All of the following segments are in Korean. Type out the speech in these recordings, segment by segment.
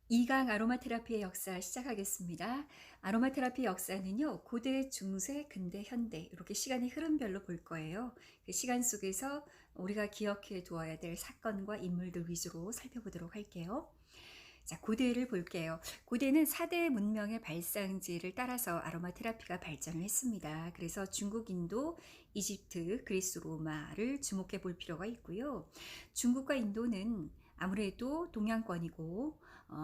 이강 아로마 테라피의 역사 시작하겠습니다. 아로마 테라피 역사는요, 고대, 중세, 근대, 현대 이렇게 시간의 흐름별로 볼 거예요. 그 시간 속에서 우리가 기억해 두어야 될 사건과 인물들 위주로 살펴보도록 할게요. 자, 고대를 볼게요. 고대는 4대 문명의 발상지를 따라서 아로마 테라피가 발전을 했습니다. 그래서 중국, 인도, 이집트, 그리스, 로마를 주목해 볼 필요가 있고요. 중국과 인도는 아무래도 동양권이고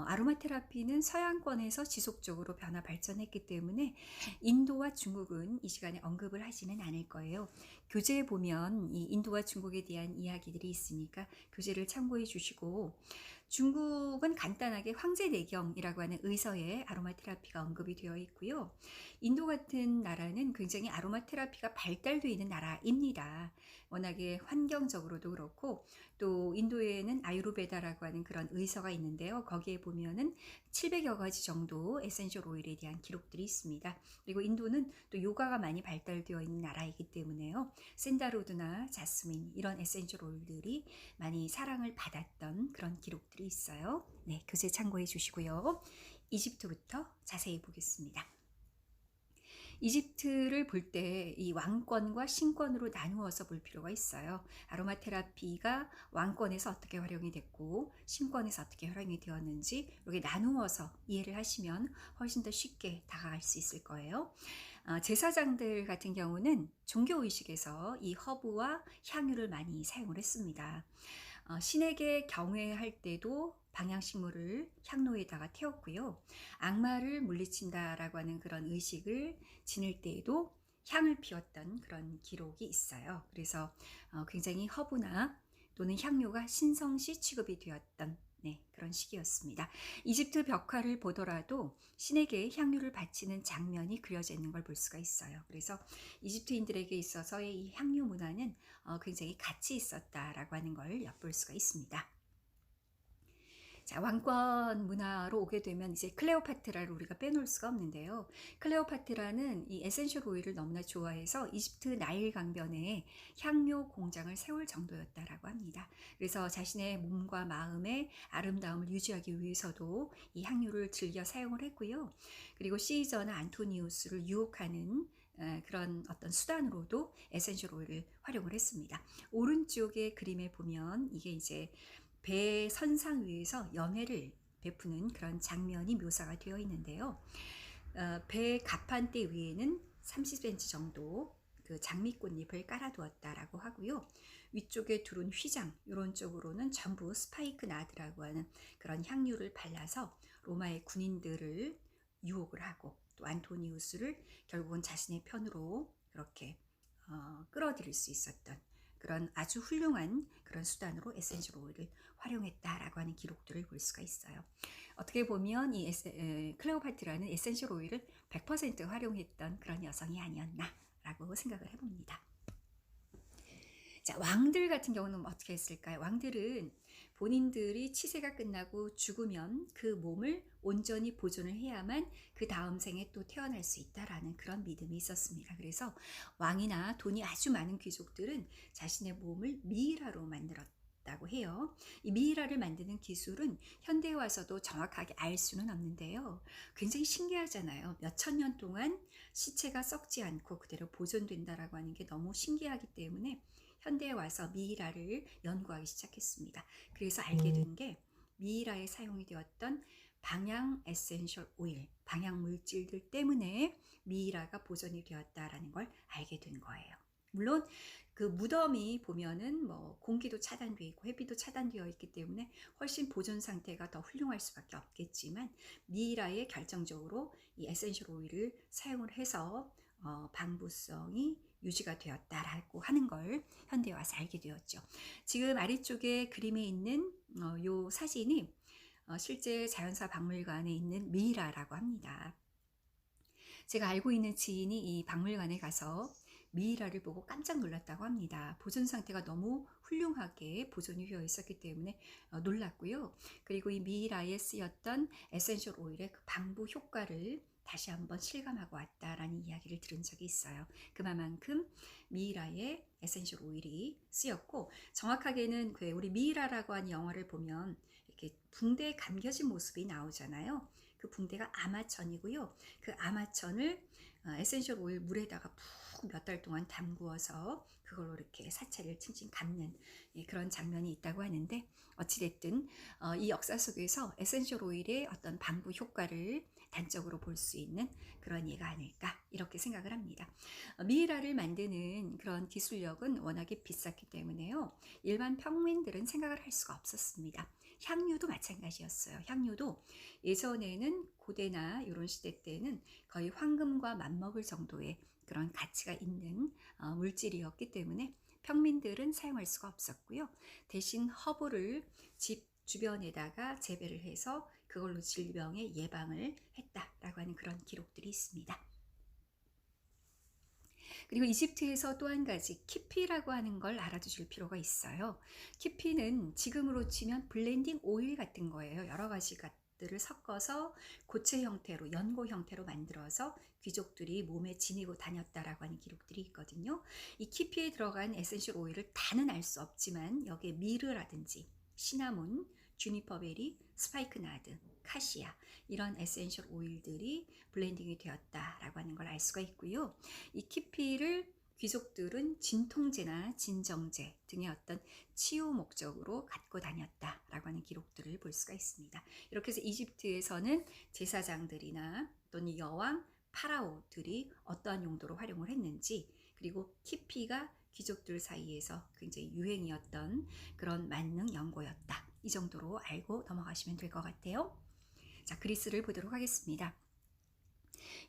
아로마 테라피는 서양권에서 지속적으로 변화 발전했기 때문에 인도와 중국은 이 시간에 언급을 하지는 않을 거예요. 교재에 보면 이 인도와 중국에 대한 이야기들이 있으니까 교재를 참고해 주시고, 중국은 간단하게 황제내경이라고 하는 의서에 아로마 테라피가 언급이 되어 있고요. 인도 같은 나라는 굉장히 아로마 테라피가 발달되어 있는 나라입니다. 워낙에 환경적으로도 그렇고, 또 인도에는 아유르베다라고 하는 그런 의서가 있는데요. 거기에 보면은 700여 가지 정도 에센셜 오일에 대한 기록들이 있습니다. 그리고 인도는 또 요가가 많이 발달되어 있는 나라이기 때문에요. 샌다로드나 자스민 이런 에센셜 오일들이 많이 사랑을 받았던 그런 기록들이 있어요. 네, 교재 참고해 주시고요. 이집트부터 자세히 보겠습니다. 이집트를 볼 때 이 왕권과 신권으로 나누어서 볼 필요가 있어요. 아로마 테라피가 왕권에서 어떻게 활용이 됐고 신권에서 어떻게 활용이 되었는지 이렇게 나누어서 이해를 하시면 훨씬 더 쉽게 다가갈 수 있을 거예요. 제사장들 같은 경우는 종교의식에서 이 허브와 향유를 많이 사용을 했습니다. 신에게 경외할 때도 방향식물을 향로에다가 태웠고요. 악마를 물리친다라고 하는 그런 의식을 지닐 때에도 향을 피웠던 그런 기록이 있어요. 그래서 굉장히 허브나 또는 향료가 신성시 취급이 되었던 그런 시기였습니다. 이집트 벽화를 보더라도 신에게 향유를 바치는 장면이 그려져 있는 걸 볼 수가 있어요. 그래서 이집트인들에게 있어서의 이 향유 문화는 굉장히 가치 있었다라고 하는 걸 엿볼 수가 있습니다. 자, 왕권 문화로 오게 되면 이제 클레오파트라를 우리가 빼놓을 수가 없는데요. 클레오파트라는 이 에센셜 오일을 너무나 좋아해서 이집트 나일 강변에 향료 공장을 세울 정도였다라고 합니다. 그래서 자신의 몸과 마음의 아름다움을 유지하기 위해서도 이 향료를 즐겨 사용을 했고요. 그리고 시저나 안토니우스를 유혹하는 그런 어떤 수단으로도 에센셜 오일을 활용을 했습니다. 오른쪽의 그림에 보면 이게 이제 배 선상 위에서 연회를 베푸는 그런 장면이 묘사가 되어 있는데요. 배 갑판대 위에는 30cm 정도 그 장미꽃잎을 깔아두었다라고 하고요. 위쪽에 두른 휘장 이런 쪽으로는 전부 스파이크 나드라고 하는 그런 향유를 발라서 로마의 군인들을 유혹을 하고, 또 안토니우스를 결국은 자신의 편으로 그렇게 끌어들일 수 있었던 그런 아주 훌륭한 그런 수단으로 에센셜 오일을 활용했다라고 하는 기록들을 볼 수가 있어요. 어떻게 보면 이 클레오파트라는 에센셜 오일을 100% 활용했던 그런 여성이 아니었나라고 생각을 해봅니다. 자, 왕들 같은 경우는 어떻게 했을까요? 왕들은 본인들이 치세가 끝나고 죽으면 그 몸을 온전히 보존을 해야만 그 다음 생에 또 태어날 수 있다라는 그런 믿음이 있었습니다. 그래서 왕이나 돈이 아주 많은 귀족들은 자신의 몸을 미이라로 만들었다고 해요. 이 미이라를 만드는 기술은 현대에 와서도 정확하게 알 수는 없는데요. 굉장히 신기하잖아요. 몇천 년 동안 시체가 썩지 않고 그대로 보존된다라고 하는 게 너무 신기하기 때문에 현대에 와서 미이라를 연구하기 시작했습니다. 그래서 알게 된 게 미이라에 사용이 되었던 방향 에센셜 오일, 방향 물질들 때문에 미이라가 보존이 되었다라는 걸 알게 된 거예요. 물론 그 무덤이 보면은 뭐 공기도 차단되어 있고 햇빛도 차단되어 있기 때문에 훨씬 보존 상태가 더 훌륭할 수밖에 없겠지만, 미이라에 결정적으로 이 에센셜 오일을 사용을 해서 방부성이 유지가 되었다라고 하는 걸 현대에 와서 알게 되었죠. 지금 아래쪽에 그림에 있는 요 사진이 실제 자연사 박물관에 있는 미이라라고 합니다. 제가 알고 있는 지인이 이 박물관에 가서 미이라를 보고 깜짝 놀랐다고 합니다. 보존 상태가 너무 훌륭하게 보존이 되어 있었기 때문에 놀랐고요. 그리고 이 미이라에 쓰였던 에센셜 오일의 그 방부 효과를 다시 한번 실감하고 왔다라는 이야기를 들은 적이 있어요. 그만큼 미이라의 에센셜 오일이 쓰였고, 정확하게는 그 우리 미이라라고 하는 영화를 보면 이렇게 이렇게 붕대에 감겨진 모습이 나오잖아요. 그 붕대가 아마천이고요. 그 아마천을 에센셜 오일 물에다가 푹 몇 달 동안 담그어서 그걸로 이렇게 사체를 칭칭 감는 그런 장면이 있다고 하는데, 어찌됐든 이 역사 속에서 에센셜 오일의 어떤 방부 효과를 단적으로 볼 수 있는 그런 예가 아닐까 이렇게 생각을 합니다. 미이라를 만드는 그런 기술력은 워낙에 비쌌기 때문에요. 일반 평민들은 생각을 할 수가 없었습니다. 향유도 마찬가지였어요. 향유도 예전에는 고대나 이런 시대 때는 거의 황금과 맞먹을 정도의 그런 가치가 있는 물질이었기 때문에 평민들은 사용할 수가 없었고요. 대신 허브를 집 주변에다가 재배를 해서 그걸로 질병의 예방을 했다라고 하는 그런 기록들이 있습니다. 그리고 이집트에서 또 한 가지 키피라고 하는 걸 알아두실 필요가 있어요. 키피는 지금으로 치면 블렌딩 오일 같은 거예요. 여러 가지 것들을 섞어서 고체 형태로, 연고 형태로 만들어서 귀족들이 몸에 지니고 다녔다라고 하는 기록들이 있거든요. 이 키피에 들어간 에센셜 오일을 다는 알 수 없지만 여기에 미르라든지 시나몬, 주니퍼베리, 스파이크나드, 카시아 이런 에센셜 오일들이 블렌딩이 되었다라고 하는 걸 알 수가 있고요. 이 키피를 귀족들은 진통제나 진정제 등의 어떤 치유 목적으로 갖고 다녔다라고 하는 기록들을 볼 수가 있습니다. 이렇게 해서 이집트에서는 제사장들이나 또는 여왕, 파라오들이 어떠한 용도로 활용을 했는지, 그리고 키피가 귀족들 사이에서 굉장히 유행이었던 그런 만능 연고였다. 이 정도로 알고 넘어가시면 될 것 같아요. 자, 그리스를 보도록 하겠습니다.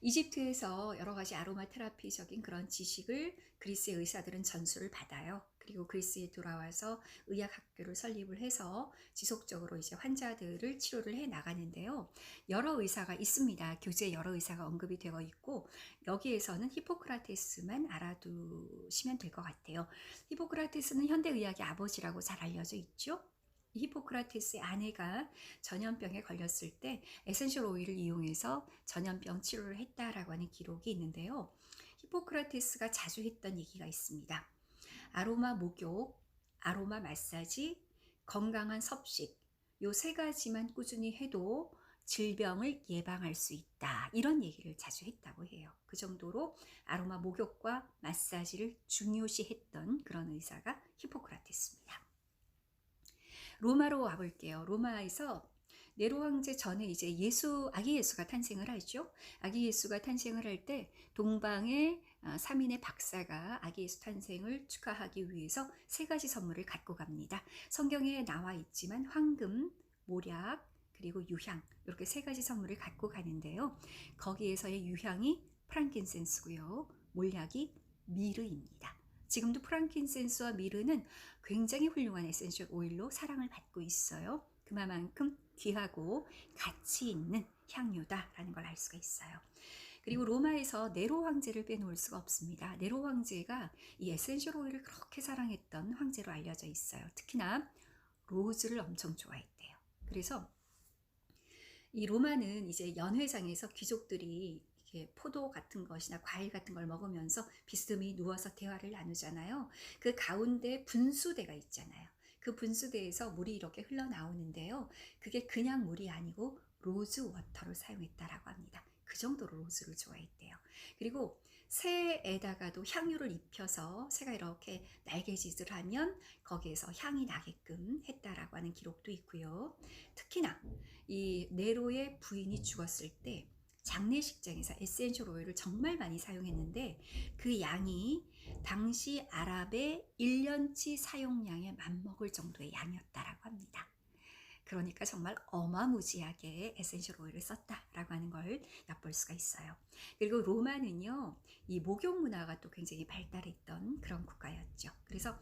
이집트에서 여러 가지 아로마 테라피적인 그런 지식을 그리스의 의사들은 전수를 받아요. 그리고 그리스에 돌아와서 의학학교를 설립을 해서 지속적으로 이제 환자들을 치료를 해 나가는데요. 여러 의사가 있습니다. 교재에 여러 의사가 언급이 되어 있고, 여기에서는 히포크라테스만 알아두시면 될 것 같아요. 히포크라테스는 현대의학의 아버지라고 잘 알려져 있죠. 히포크라테스의 아내가 전염병에 걸렸을 때 에센셜 오일을 이용해서 전염병 치료를 했다라고 하는 기록이 있는데요. 히포크라테스가 자주 했던 얘기가 있습니다. 아로마 목욕, 아로마 마사지, 건강한 섭식, 요 세 가지만 꾸준히 해도 질병을 예방할 수 있다. 이런 얘기를 자주 했다고 해요. 그 정도로 아로마 목욕과 마사지를 중요시했던 그런 의사가 히포크라테스입니다. 로마로 와볼게요. 로마에서 네로 황제 전에 이제 아기 예수가 탄생을 하죠. 아기 예수가 탄생을 할 때 동방의 3인의 박사가 아기 예수 탄생을 축하하기 위해서 세 가지 선물을 갖고 갑니다. 성경에 나와 있지만 황금, 모략, 그리고 유향, 이렇게 세 가지 선물을 갖고 가는데요. 거기에서의 유향이 프랑킨센스고요. 몰약이 미르입니다. 지금도 프랑킨센스와 미르는 굉장히 훌륭한 에센셜 오일로 사랑을 받고 있어요. 그만큼 귀하고 가치 있는 향료다라는 걸 알 수가 있어요. 그리고 로마에서 네로 황제를 빼놓을 수가 없습니다. 네로 황제가 이 에센셜 오일을 그렇게 사랑했던 황제로 알려져 있어요. 특히나 로즈를 엄청 좋아했대요. 그래서 이 로마는 이제 연회장에서 귀족들이 이렇게 포도 같은 것이나 과일 같은 걸 먹으면서 비스듬히 누워서 대화를 나누잖아요. 그 가운데 분수대가 있잖아요. 그 분수대에서 물이 이렇게 흘러나오는데요. 그게 그냥 물이 아니고 로즈 워터를 사용했다라고 합니다. 그 정도로 로즈를 좋아했대요. 그리고 새에다가도 향유를 입혀서 새가 이렇게 날개짓을 하면 거기에서 향이 나게끔 했다라고 하는 기록도 있고요. 특히나 이 네로의 부인이 죽었을 때 장례식장에서 에센셜 오일을 정말 많이 사용했는데 그 양이 당시 아랍의 1년치 사용량에 맞먹을 정도의 양이었다라고 합니다. 그러니까 정말 어마무지하게 에센셜 오일을 썼다라고 하는 걸 엿볼 수가 있어요. 그리고 로마는요, 이 목욕 문화가 또 굉장히 발달했던 그런 국가였죠. 그래서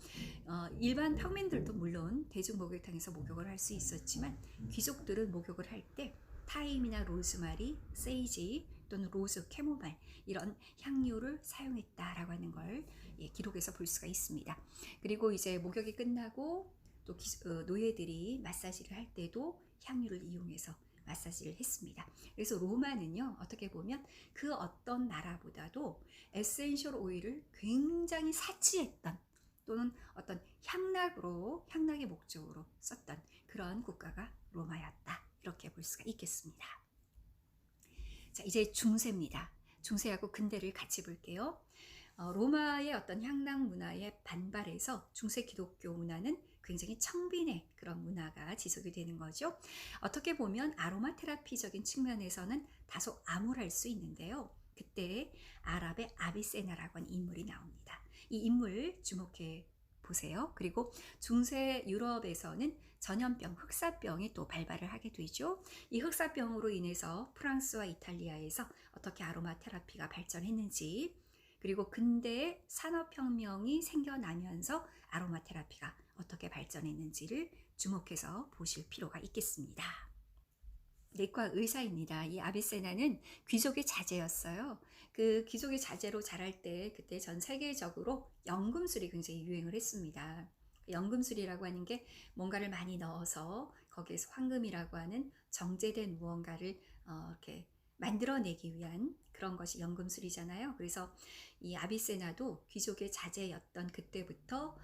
일반 평민들도 물론 대중 목욕탕에서 목욕을 할 수 있었지만 귀족들은 목욕을 할 때 타임이나 로즈마리, 세이지 또는 로즈, 캐모마일 이런 향료를 사용했다라고 하는 걸 기록에서 볼 수가 있습니다. 그리고 이제 목욕이 끝나고 또 노예들이 마사지를 할 때도 향유를 이용해서 마사지를 했습니다. 그래서 로마는요, 어떻게 보면 그 어떤 나라보다도 에센셜 오일을 굉장히 사치했던, 또는 어떤 향락의 목적으로 썼던 그런 국가가 로마였다. 이렇게 볼 수가 있겠습니다. 자, 이제 중세입니다. 중세하고 근대를 같이 볼게요. 로마의 어떤 향락 문화에 반발해서 중세 기독교 문화는 굉장히 청빈의 그런 문화가 지속이 되는 거죠. 어떻게 보면 아로마 테라피적인 측면에서는 다소 암울할 수 있는데요. 그때 아랍의 아비세나라고 하는 인물이 나옵니다. 이 인물 주목해 보세요. 그리고 중세 유럽에서는 전염병, 흑사병이 또 발발을 하게 되죠. 이 흑사병으로 인해서 프랑스와 이탈리아에서 어떻게 아로마 테라피가 발전했는지, 그리고 근대의 산업혁명이 생겨나면서 아로마 테라피가 어떻게 발전했는지를 주목해서 보실 필요가 있겠습니다. 내과 의사입니다. 이 아비세나는 귀족의 자제였어요. 그 귀족의 자제로 자랄 때 그때 전 세계적으로 연금술이 굉장히 유행을 했습니다. 연금술이라고 하는 게 뭔가를 많이 넣어서 거기에서 황금이라고 하는 정제된 무언가를 이렇게 만들어내기 위한 그런 것이 연금술이잖아요. 그래서 이 아비세나도 귀족의 자제였던 그때부터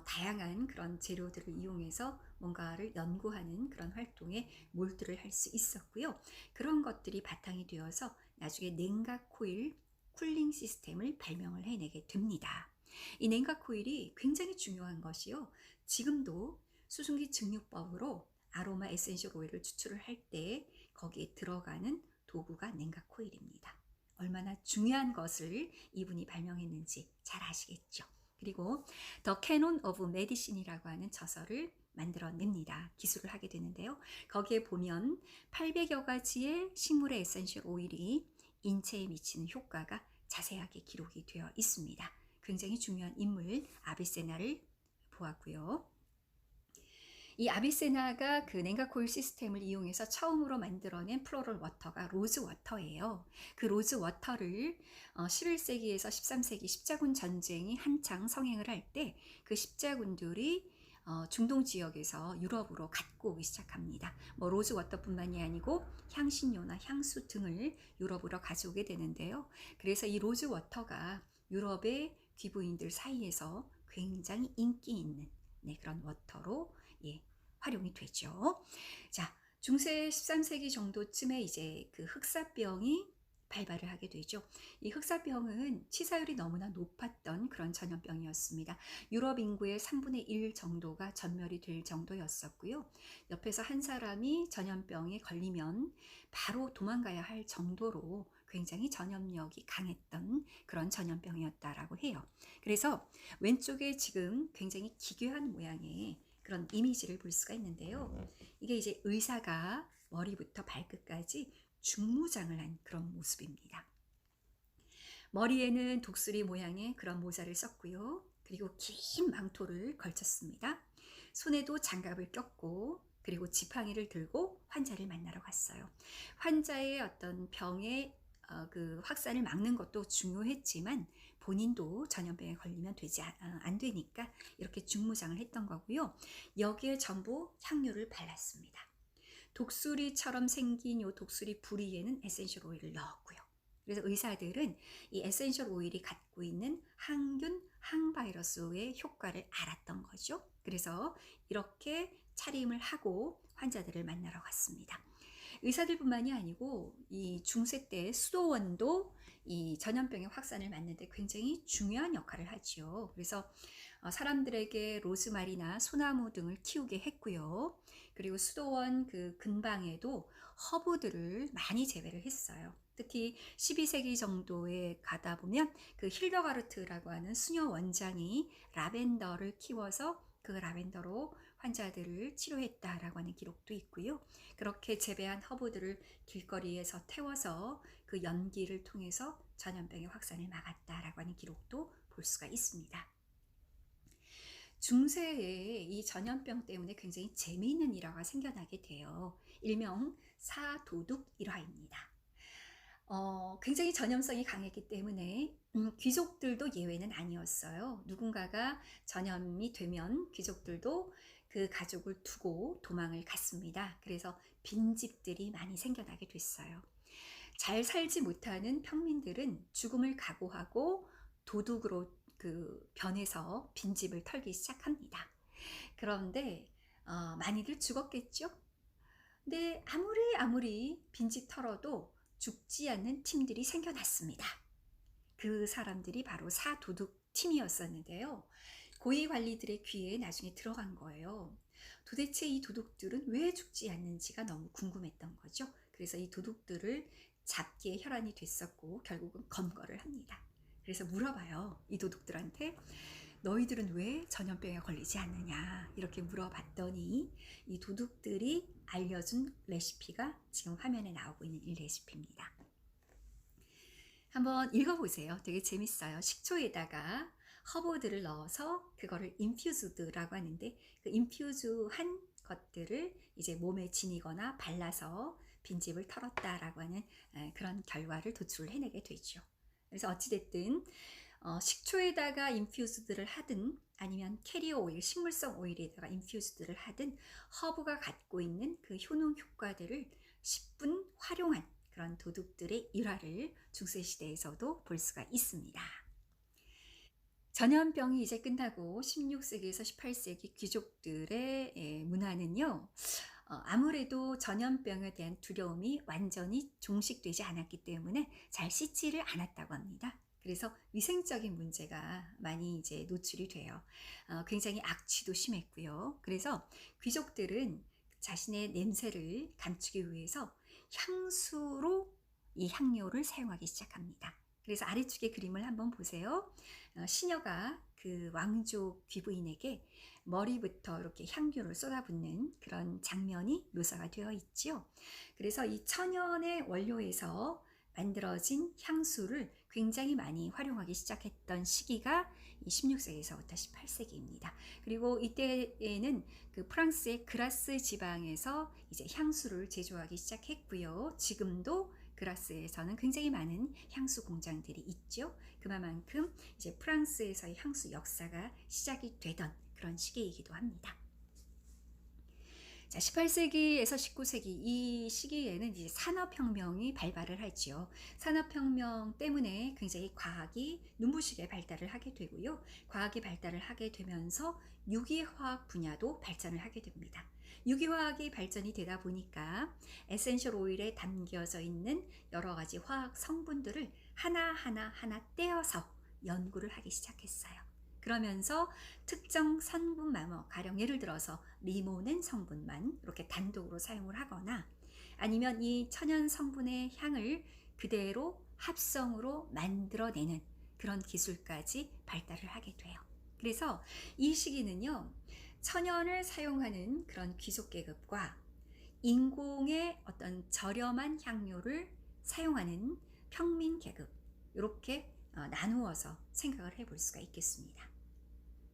다양한 그런 재료들을 이용해서 뭔가를 연구하는 그런 활동에 몰두를 할 수 있었고요. 그런 것들이 바탕이 되어서 나중에 냉각 코일 쿨링 시스템을 발명을 해내게 됩니다. 이 냉각 코일이 굉장히 중요한 것이요. 지금도 수증기 증류법으로 아로마 에센셜 오일을 추출을 할 때 거기에 들어가는 도구가 냉각 코일입니다. 얼마나 중요한 것을 이분이 발명했는지 잘 아시겠죠. 그리고 더 캐논 오브 메디신이라고 하는 저서를 만들어냅니다. 기술을 하게 되는데요. 거기에 보면 800여 가지의 식물의 에센셜 오일이 인체에 미치는 효과가 자세하게 기록이 되어 있습니다. 굉장히 중요한 인물 아비세나를 보았고요. 이 아비세나가 그 냉각코일 시스템을 이용해서 처음으로 만들어낸 플로럴 워터가 로즈 워터예요. 그 로즈 워터를 11세기에서 13세기 십자군 전쟁이 한창 성행을 할 때 그 십자군들이 중동 지역에서 유럽으로 갖고 오기 시작합니다. 로즈 워터뿐만이 아니고 향신료나 향수 등을 유럽으로 가져오게 되는데요. 그래서 이 로즈 워터가 유럽의 귀부인들 사이에서 굉장히 인기 있는 그런 워터로 활용이 되죠. 자, 중세 13세기 정도쯤에 이제 그 흑사병이 발발을 하게 되죠. 이 흑사병은 치사율이 너무나 높았던 그런 전염병이었습니다. 유럽 인구의 3분의 1 정도가 전멸이 될 정도였었고요. 옆에서 한 사람이 전염병에 걸리면 바로 도망가야 할 정도로 굉장히 전염력이 강했던 그런 전염병이었다라고 해요. 그래서 왼쪽에 지금 굉장히 기괴한 모양의 그런 이미지를 볼 수가 있는데요. 이게 이제 의사가 머리부터 발끝까지 중무장을 한 그런 모습입니다. 머리에는 독수리 모양의 그런 모자를 썼고요. 그리고 긴 망토를 걸쳤습니다. 손에도 장갑을 꼈고 그리고 지팡이를 들고 환자를 만나러 갔어요. 환자의 어떤 병의 그 확산을 막는 것도 중요했지만 본인도 전염병에 걸리면 안 되니까 이렇게 중무장을 했던 거고요. 여기에 전부 향료를 발랐습니다. 독수리처럼 생긴 이 독수리 부리에는 에센셜 오일을 넣었고요. 그래서 의사들은 이 에센셜 오일이 갖고 있는 항균, 항바이러스의 효과를 알았던 거죠. 그래서 이렇게 차림을 하고 환자들을 만나러 갔습니다. 의사들뿐만이 아니고 이 중세 때 수도원도 이 전염병의 확산을 막는데 굉장히 중요한 역할을 하지요. 그래서 사람들에게 로즈마리나 소나무 등을 키우게 했고요. 그리고 수도원 그 근방에도 허브들을 많이 재배를 했어요. 특히 12세기 정도에 가다 보면 그 힐더가르트라고 하는 수녀 원장이 라벤더를 키워서 그 라벤더로 환자들을 치료했다라고 하는 기록도 있고요. 그렇게 재배한 허브들을 길거리에서 태워서 그 연기를 통해서 전염병의 확산을 막았다라고 하는 기록도 볼 수가 있습니다. 중세에 이 전염병 때문에 굉장히 재미있는 일화가 생겨나게 돼요. 일명 사도둑 일화입니다. 굉장히 전염성이 강했기 때문에 귀족들도 예외는 아니었어요. 누군가가 전염이 되면 귀족들도 그 가족을 두고 도망을 갔습니다. 그래서 빈집들이 많이 생겨나게 됐어요. 잘 살지 못하는 평민들은 죽음을 각오하고 도둑으로 그 변해서 빈집을 털기 시작합니다. 그런데 많이들 죽었겠죠? 근데 아무리 빈집 털어도 죽지 않는 팀들이 생겨났습니다. 그 사람들이 바로 사도둑 팀이었었는데요. 고위 관리들의 귀에 나중에 들어간 거예요. 도대체 이 도둑들은 왜 죽지 않는지가 너무 궁금했던 거죠. 그래서 이 도둑들을 잡기에 혈안이 됐었고 결국은 검거를 합니다. 그래서 물어봐요. 이 도둑들한테 너희들은 왜 전염병에 걸리지 않느냐 이렇게 물어봤더니 이 도둑들이 알려준 레시피가 지금 화면에 나오고 있는 이 레시피입니다. 한번 읽어보세요. 되게 재밌어요. 식초에다가 허브들을 넣어서 그거를 인퓨즈드라고 하는데 그 인퓨즈한 것들을 이제 몸에 지니거나 발라서 빈집을 털었다라고 하는 그런 결과를 도출을 해내게 되죠. 그래서 어찌됐든 식초에다가 인퓨즈드를 하든 아니면 캐리어 오일, 식물성 오일에다가 인퓨즈드를 하든 허브가 갖고 있는 그 효능 효과들을 10분 활용한 그런 도둑들의 일화를 중세시대에서도 볼 수가 있습니다. 전염병이 이제 끝나고 16세기에서 18세기 귀족들의 문화는요, 아무래도 전염병에 대한 두려움이 완전히 종식되지 않았기 때문에 잘 씻지를 않았다고 합니다. 그래서 위생적인 문제가 많이 이제 노출이 돼요. 굉장히 악취도 심했고요. 그래서 귀족들은 자신의 냄새를 감추기 위해서 향수로 이 향료를 사용하기 시작합니다. 그래서 아래쪽에 그림을 한번 보세요. 시녀가 그 왕족 귀부인에게 머리부터 이렇게 향균을 쏟아붓는 그런 장면이 묘사가 되어 있죠. 그래서 이 천연의 원료에서 만들어진 향수를 굉장히 많이 활용하기 시작했던 시기가 이 16세기에서부터 18세기입니다. 그리고 이때에는 그 프랑스의 그라스 지방에서 이제 향수를 제조하기 시작했고요. 지금도 그라스에서는 굉장히 많은 향수 공장들이 있죠. 그만큼 이제 프랑스에서의 향수 역사가 시작이 되던 그런 시기이기도 합니다. 자, 18세기에서 19세기 이 시기에는 이제 산업혁명이 발발을 하죠. 산업혁명 때문에 굉장히 과학이 눈부시게 발달을 하게 되고요. 과학이 발달을 하게 되면서 유기화학 분야도 발전을 하게 됩니다. 유기화학이 발전이 되다 보니까 에센셜 오일에 담겨져 있는 여러 가지 화학 성분들을 하나 떼어서 연구를 하기 시작했어요. 그러면서 특정 성분만, 가령 예를 들어서 리모넨 성분만 이렇게 단독으로 사용을 하거나 아니면 이 천연 성분의 향을 그대로 합성으로 만들어내는 그런 기술까지 발달을 하게 돼요. 그래서 이 시기는요, 천연을 사용하는 그런 귀족 계급과 인공의 어떤 저렴한 향료를 사용하는 평민 계급, 이렇게 나누어서 생각을 해볼 수가 있겠습니다.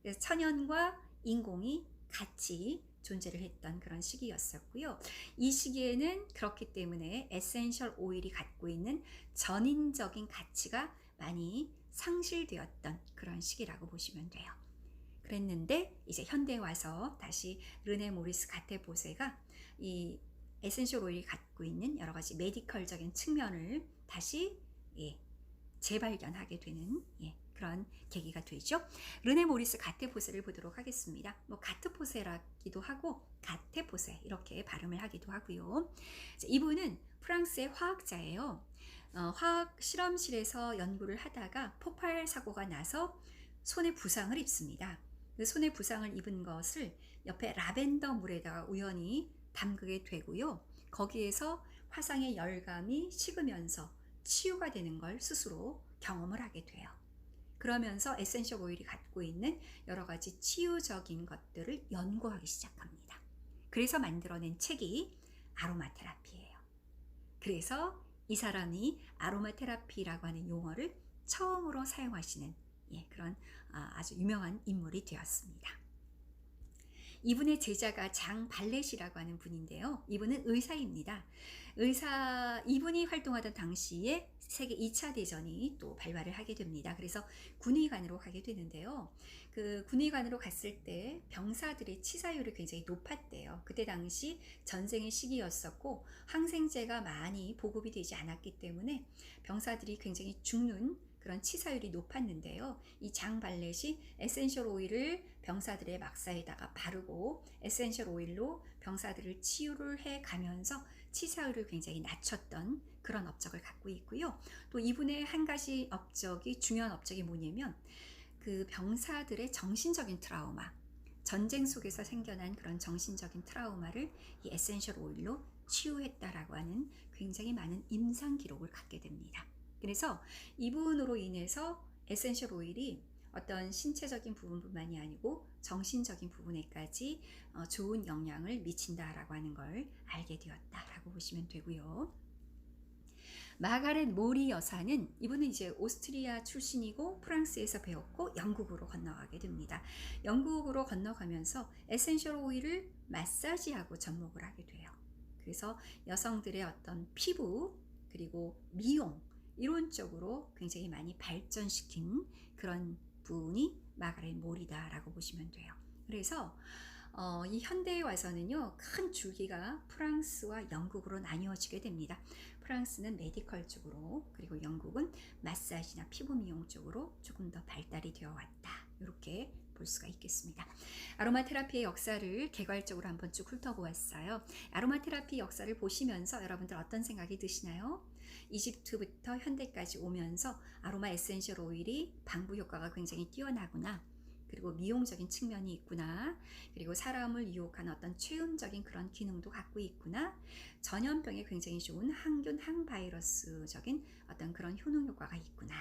그래서 천연과 인공이 같이 존재를 했던 그런 시기였었고요. 이 시기에는 그렇기 때문에 에센셜 오일이 갖고 있는 전인적인 가치가 많이 상실되었던 그런 시기라고 보시면 돼요. 그랬는데 이제 현대에 와서 다시 르네 모리스 가테보세가 이 에센셜 오일이 갖고 있는 여러 가지 메디컬적인 측면을 다시 재발견하게 되는 그런 계기가 되죠. 르네 모리스 가테보세를 보도록 하겠습니다. 뭐 가트포세라기도 하고 가테보세 이렇게 발음을 하기도 하고요. 이분은 프랑스의 화학자예요. 화학 실험실에서 연구를 하다가 폭발 사고가 나서 손에 부상을 입습니다. 그 손에 부상을 입은 것을 옆에 라벤더 물에다가 우연히 담그게 되고요. 거기에서 화상의 열감이 식으면서 치유가 되는 걸 스스로 경험을 하게 돼요. 그러면서 에센셜 오일이 갖고 있는 여러 가지 치유적인 것들을 연구하기 시작합니다. 그래서 만들어낸 책이 아로마 테라피예요. 그래서 이 사람이 아로마 테라피라고 하는 용어를 처음으로 사용하시는 그런 아주 유명한 인물이 되었습니다. 이분의 제자가 장 발렛이라고 하는 분인데요. 이분은 의사입니다. 이분이 활동하던 당시에 세계 2차 대전이 또 발발을 하게 됩니다. 그래서 군의관으로 가게 되는데요. 그 군의관으로 갔을 때 병사들의 치사율이 굉장히 높았대요. 그때 당시 전쟁의 시기였었고 항생제가 많이 보급이 되지 않았기 때문에 병사들이 굉장히 죽는 그런 치사율이 높았는데요. 이 장 발렛이 에센셜 오일을 병사들의 막사에다가 바르고 에센셜 오일로 병사들을 치유를 해 가면서 치사율을 굉장히 낮췄던 그런 업적을 갖고 있고요. 또 이분의 한 가지 업적이, 중요한 업적이 뭐냐면 그 병사들의 정신적인 트라우마, 전쟁 속에서 생겨난 그런 정신적인 트라우마를 이 에센셜 오일로 치유했다라고 하는 굉장히 많은 임상 기록을 갖게 됩니다. 그래서 이분으로 인해서 에센셜 오일이 어떤 신체적인 부분뿐만이 아니고 정신적인 부분에까지 좋은 영향을 미친다라고 하는 걸 알게 되었다라고 보시면 되고요. 마가렛 모리 여사는, 이분은 이제 오스트리아 출신이고 프랑스에서 배웠고 영국으로 건너가게 됩니다. 영국으로 건너가면서 에센셜 오일을 마사지하고 접목을 하게 돼요. 그래서 여성들의 어떤 피부 그리고 미용 이런 쪽으로 굉장히 많이 발전시킨 그런 분이 마가렛 모리다라고 보시면 돼요. 그래서 이 현대에 와서는요, 큰 줄기가 프랑스와 영국으로 나뉘어지게 됩니다. 프랑스는 메디컬 쪽으로, 그리고 영국은 마사지나 피부 미용 쪽으로 조금 더 발달이 되어 왔다, 이렇게 볼 수가 있겠습니다. 아로마 테라피의 역사를 개괄적으로 한번 쭉 훑어보았어요. 아로마 테라피 역사를 보시면서 여러분들 어떤 생각이 드시나요? 이집트부터 현대까지 오면서 아로마 에센셜 오일이 방부 효과가 굉장히 뛰어나구나, 그리고 미용적인 측면이 있구나, 그리고 사람을 유혹하는 어떤 최음적인 그런 기능도 갖고 있구나, 전염병에 굉장히 좋은 항균, 항바이러스적인 어떤 그런 효능 효과가 있구나,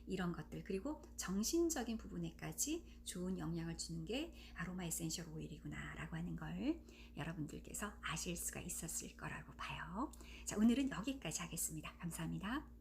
이런 것들, 그리고 정신적인 부분에까지 좋은 영향을 주는 게 아로마 에센셜 오일이구나 라고 하는 걸 여러분들께서 아실 수가 있었을 거라고 봐요. 자, 오늘은 여기까지 하겠습니다. 감사합니다.